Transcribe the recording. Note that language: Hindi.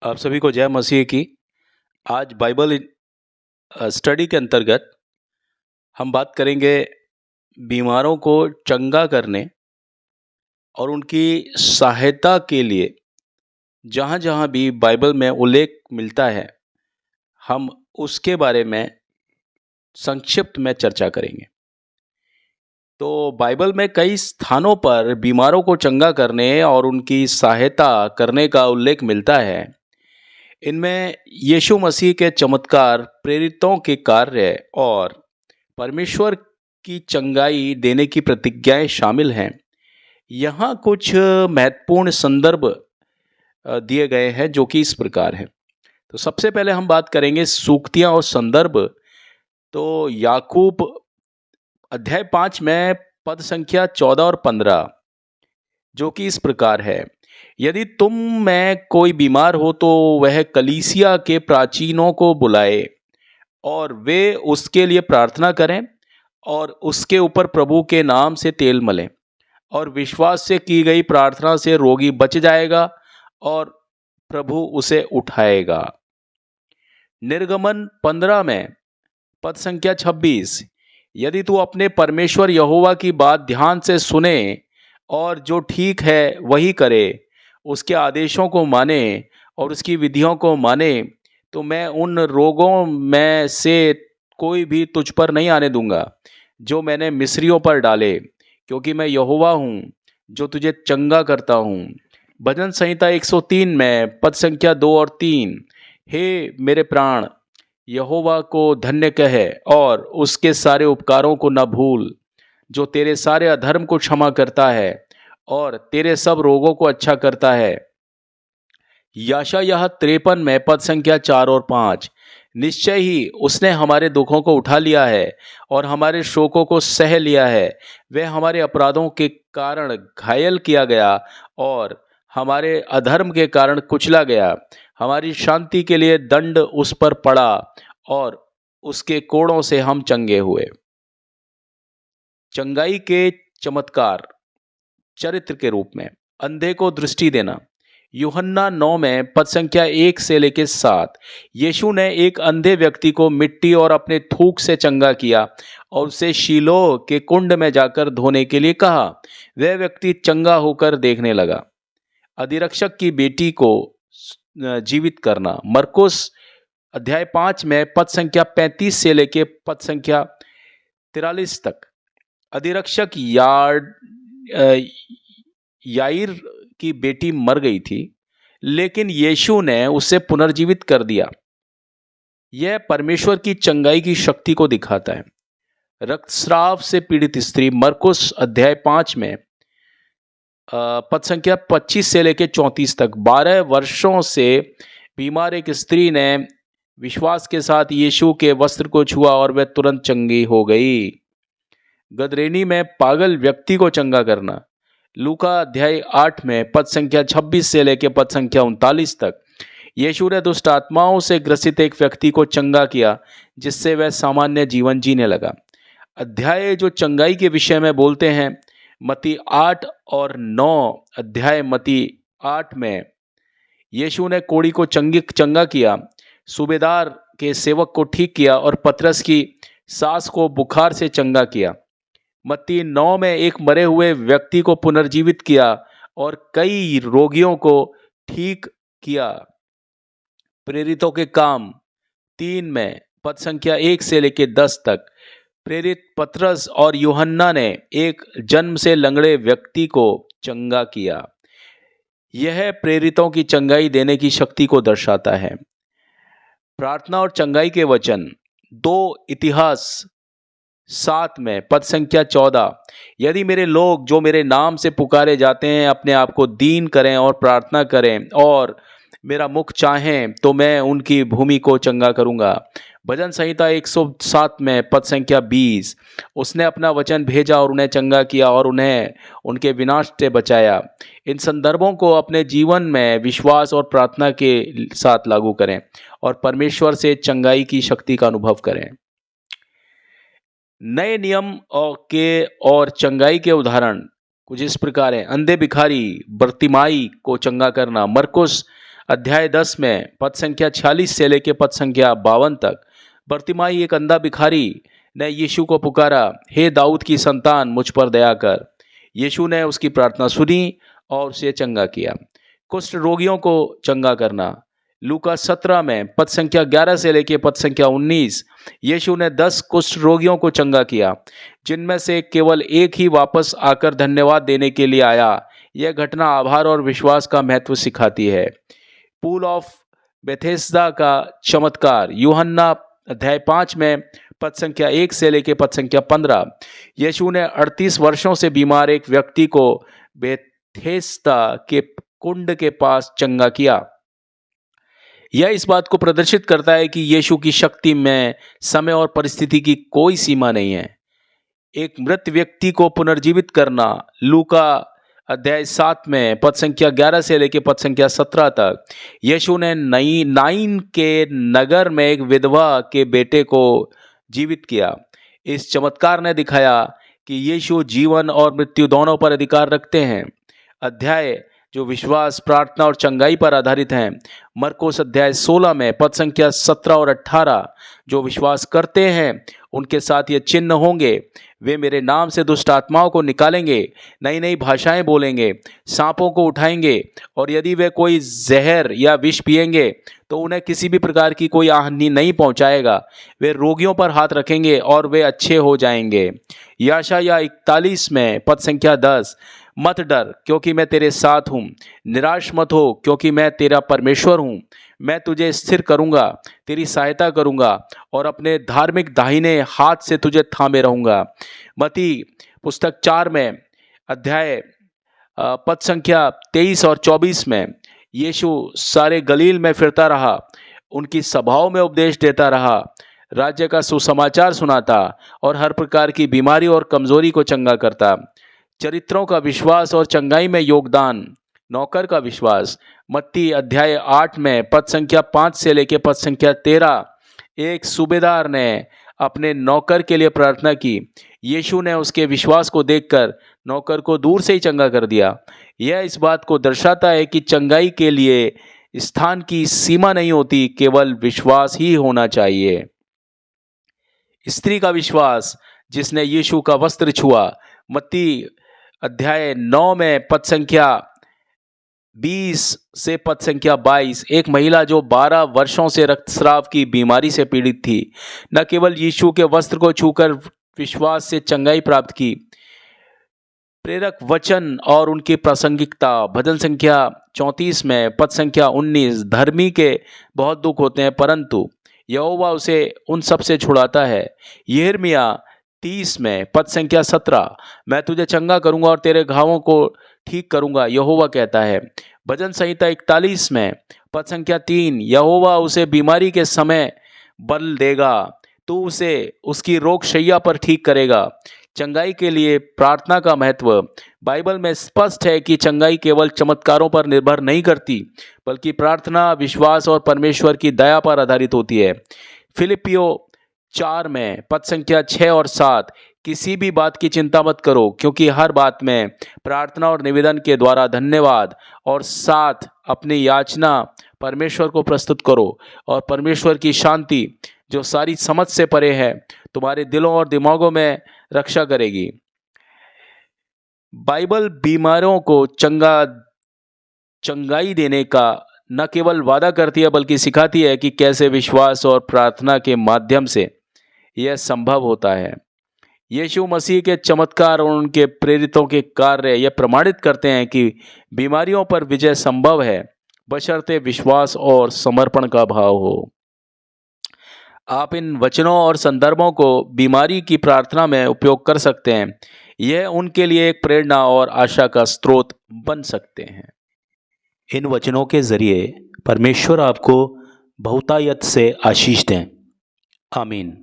आप सभी को जय मसीह की। आज बाइबल स्टडी के अंतर्गत हम बात करेंगे बीमारों को चंगा करने और उनकी सहायता के लिए जहाँ जहाँ भी बाइबल में उल्लेख मिलता है, हम उसके बारे में संक्षिप्त में चर्चा करेंगे। तो बाइबल में कई स्थानों पर बीमारों को चंगा करने और उनकी सहायता करने का उल्लेख मिलता है। इनमें यीशु मसीह के चमत्कार, प्रेरितों के कार्य और परमेश्वर की चंगाई देने की प्रतिज्ञाएं शामिल हैं। यहाँ कुछ महत्वपूर्ण संदर्भ दिए गए हैं जो कि इस प्रकार हैं। तो सबसे पहले हम बात करेंगे सूक्तियाँ और संदर्भ। तो याकूब अध्याय 5 में पद संख्या 14 और 15 जो कि इस प्रकार है। यदि तुम में कोई बीमार हो तो वह कलीसिया के प्राचीनों को बुलाए और वे उसके लिए प्रार्थना करें और उसके ऊपर प्रभु के नाम से तेल मलें और विश्वास से की गई प्रार्थना से रोगी बच जाएगा और प्रभु उसे उठाएगा। निर्गमन 15 में पद संख्या 26, यदि तू अपने परमेश्वर यहोवा की बात ध्यान से सुने और जो ठीक है वही करे, उसके आदेशों को माने और उसकी विधियों को माने, तो मैं उन रोगों में से कोई भी तुझ पर नहीं आने दूंगा जो मैंने मिस्रियों पर डाले, क्योंकि मैं यहोवा हूँ जो तुझे चंगा करता हूँ। भजन संहिता 103 में पद संख्या 2 और 3, हे मेरे प्राण यहोवा को धन्य कहे और उसके सारे उपकारों को न भूल, जो तेरे सारे अधर्म को क्षमा करता है और तेरे सब रोगों को अच्छा करता है। यशायाह 53 में पद संख्या 4 और 5, निश्चय ही उसने हमारे दुखों को उठा लिया है और हमारे शोकों को सह लिया है। वह हमारे अपराधों के कारण घायल किया गया और हमारे अधर्म के कारण कुचला गया। हमारी शांति के लिए दंड उस पर पड़ा और उसके कोड़ों से हम चंगे हुए। चंगाई के चमत्कार चरित्र के रूप में अंधे को दृष्टि देना। यूहन्ना 9 में पद संख्या 1 से लेकर 7, यीशु ने एक अंधे व्यक्ति को मिट्टी और अपने थूक से चंगा किया और उसे शीलोह के कुंड में जाकर धोने के लिए कहा। वह व्यक्ति चंगा होकर देखने लगा। अधिरक्षक की बेटी को जीवित करना। मरकुस अध्याय 5 में पद संख्या 35 से लेकर पद संख्या 43 तक। अधिरक्षक याईर की बेटी मर गई थी, लेकिन यीशु ने उसे पुनर्जीवित कर दिया। यह परमेश्वर की चंगाई की शक्ति को दिखाता है। रक्तस्राव से पीड़ित स्त्री। मरकुस अध्याय 5 में पद संख्या 25 से लेकर 34 तक। 12 वर्षों से बीमार एक स्त्री ने विश्वास के साथ यीशु के वस्त्र को छुआ और वह तुरंत चंगी हो गई। गदरेनी में पागल व्यक्ति को चंगा करना। लूका अध्याय 8 में पद संख्या 26 से लेकर पद संख्या 39 तक। यीशु ने दुष्ट आत्माओं से ग्रसित एक व्यक्ति को चंगा किया, जिससे वह सामान्य जीवन जीने लगा। अध्याय जो चंगाई के विषय में बोलते हैं, मत्ती 8 और 9 अध्याय। मत्ती 8 में यीशु ने कोढ़ी को चंगा किया, सूबेदार के सेवक को ठीक किया और पतरस की सास को बुखार से चंगा किया। मत्ती 9 में एक मरे हुए व्यक्ति को पुनर्जीवित किया और कई रोगियों को ठीक किया। प्रेरितों के काम 3 में पद संख्या 1 से लेकर 10 तक। प्रेरित पतरस और यूहन्ना ने एक जन्म से लंगड़े व्यक्ति को चंगा किया। यह प्रेरितों की चंगाई देने की शक्ति को दर्शाता है। प्रार्थना और चंगाई के वचन 2 इतिहास 7 में पद संख्या 14, यदि मेरे लोग जो मेरे नाम से पुकारे जाते हैं अपने आप को दीन करें और प्रार्थना करें और मेरा मुख चाहें, तो मैं उनकी भूमि को चंगा करूंगा। भजन संहिता 107 में पद संख्या 20, उसने अपना वचन भेजा और उन्हें चंगा किया और उन्हें उनके विनाश से बचाया। इन संदर्भों को अपने जीवन में विश्वास और प्रार्थना के साथ लागू करें और परमेश्वर से चंगाई की शक्ति का अनुभव करें। नए नियम और चंगाई के उदाहरण कुछ इस प्रकार हैं। अंधे भिखारी बर्तिमाई को चंगा करना। मरकुस अध्याय 10 में पद संख्या 46 से लेकर पद संख्या 52 तक बर्तिमाई एक अंधा भिखारी ने यीशु को पुकारा, हे दाऊद की संतान मुझ पर दया कर। यीशु ने उसकी प्रार्थना सुनी और उसे चंगा किया। कुष्ठ रोगियों को चंगा करना। लूका 17 में पद संख्या 11 से लेकर पद संख्या 19 यीशु ने 10 कुष्ठ रोगियों को चंगा किया, जिनमें से केवल एक ही वापस आकर धन्यवाद देने के लिए आया। यह घटना आभार और विश्वास का महत्व सिखाती है। पूल ऑफ बेथेस्दा का चमत्कार। यूहन्ना अध्याय 5 में पद संख्या 1 से लेकर पद संख्या 15 यीशु ने 38 वर्षों से बीमार एक व्यक्ति को बेथेस्दा के कुंड के पास चंगा किया। यह इस बात को प्रदर्शित करता है कि यीशु की शक्ति में समय और परिस्थिति की कोई सीमा नहीं है। एक मृत व्यक्ति को पुनर्जीवित करना। लूका अध्याय 7 में पद संख्या 11 से लेकर पद संख्या 17 तक यीशु ने नाइन के नगर में एक विधवा के बेटे को जीवित किया। इस चमत्कार ने दिखाया कि यीशु जीवन और मृत्यु दोनों पर अधिकार रखते हैं। अध्याय जो विश्वास, प्रार्थना और चंगाई पर आधारित हैं। मरकुस अध्याय 16 में पद संख्या 17 और 18 जो विश्वास करते हैं उनके साथ ये चिन्ह होंगे, वे मेरे नाम से दुष्ट आत्माओं को निकालेंगे, नई नई भाषाएं बोलेंगे, सांपों को उठाएंगे, और यदि वे कोई जहर या विष पिएंगे तो उन्हें किसी भी प्रकार की कोई हानि नहीं पहुंचाएगा। वे रोगियों पर हाथ रखेंगे और वे अच्छे हो जाएंगे। यशायाह 41 में पद संख्या 10 मत डर क्योंकि मैं तेरे साथ हूँ, निराश मत हो क्योंकि मैं तेरा परमेश्वर हूँ। मैं तुझे स्थिर करूँगा, तेरी सहायता करूँगा और अपने धार्मिक दाहिने हाथ से तुझे थामे रहूँगा। मत्ती पुस्तक 4 में अध्याय पद संख्या 23 और 24 में यीशु सारे गलील में फिरता रहा, उनकी सभाओं में उपदेश देता रहा, राज्य का सुसमाचार सुनाता और हर प्रकार की बीमारी और कमजोरी को चंगा करता। चरित्रों का विश्वास और चंगाई में योगदान। नौकर का विश्वास। मत्ती अध्याय 8 में पद संख्या 5 से लेकर पद संख्या 13 एक सूबेदार ने अपने नौकर के लिए प्रार्थना की। यीशु ने उसके विश्वास को देखकर नौकर को दूर से ही चंगा कर दिया। यह इस बात को दर्शाता है कि चंगाई के लिए स्थान की सीमा नहीं होती, केवल विश्वास ही होना चाहिए। स्त्री का विश्वास जिसने यीशु का वस्त्र छुआ। मत्ती अध्याय 9 में पद संख्या 20 से पद संख्या 22 एक महिला जो 12 वर्षों से रक्तस्राव की बीमारी से पीड़ित थी, न केवल यीशु के वस्त्र को छूकर विश्वास से चंगाई प्राप्त की। प्रेरक वचन और उनकी प्रासंगिकता। भजन संख्या 34 में पद संख्या 19 धर्मी के बहुत दुख होते हैं परंतु यहोवा उसे उन सब से छुड़ाता है। यिर्मयाह 30 में पद संख्या 17 मैं तुझे चंगा करूंगा और तेरे घावों को ठीक करूंगा, यहोवा कहता है। भजन संहिता 41 में पद संख्या 3 यहोवा उसे बीमारी के समय बल देगा, तू उसे उसकी रोग शैया पर ठीक करेगा। चंगाई के लिए प्रार्थना का महत्व। बाइबल में स्पष्ट है कि चंगाई केवल चमत्कारों पर निर्भर नहीं करती, बल्कि प्रार्थना, विश्वास और परमेश्वर की दया पर आधारित होती है। फिलिपियो 4 में पद संख्या 6 और 7 किसी भी बात की चिंता मत करो, क्योंकि हर बात में प्रार्थना और निवेदन के द्वारा धन्यवाद और साथ अपनी याचना परमेश्वर को प्रस्तुत करो, और परमेश्वर की शांति जो सारी समझ से परे है तुम्हारे दिलों और दिमागों में रक्षा करेगी। बाइबल बीमारों को चंगाई देने का न केवल वादा करती है बल्कि सिखाती है कि कैसे विश्वास और प्रार्थना के माध्यम से यह संभव होता है। यीशु मसीह के चमत्कार और उनके प्रेरितों के कार्य यह प्रमाणित करते हैं कि बीमारियों पर विजय संभव है, बशर्ते विश्वास और समर्पण का भाव हो। आप इन वचनों और संदर्भों को बीमारी की प्रार्थना में उपयोग कर सकते हैं। यह उनके लिए एक प्रेरणा और आशा का स्रोत बन सकते हैं। इन वचनों के जरिए परमेश्वर आपको बहुतायत से आशीष दें। आमीन।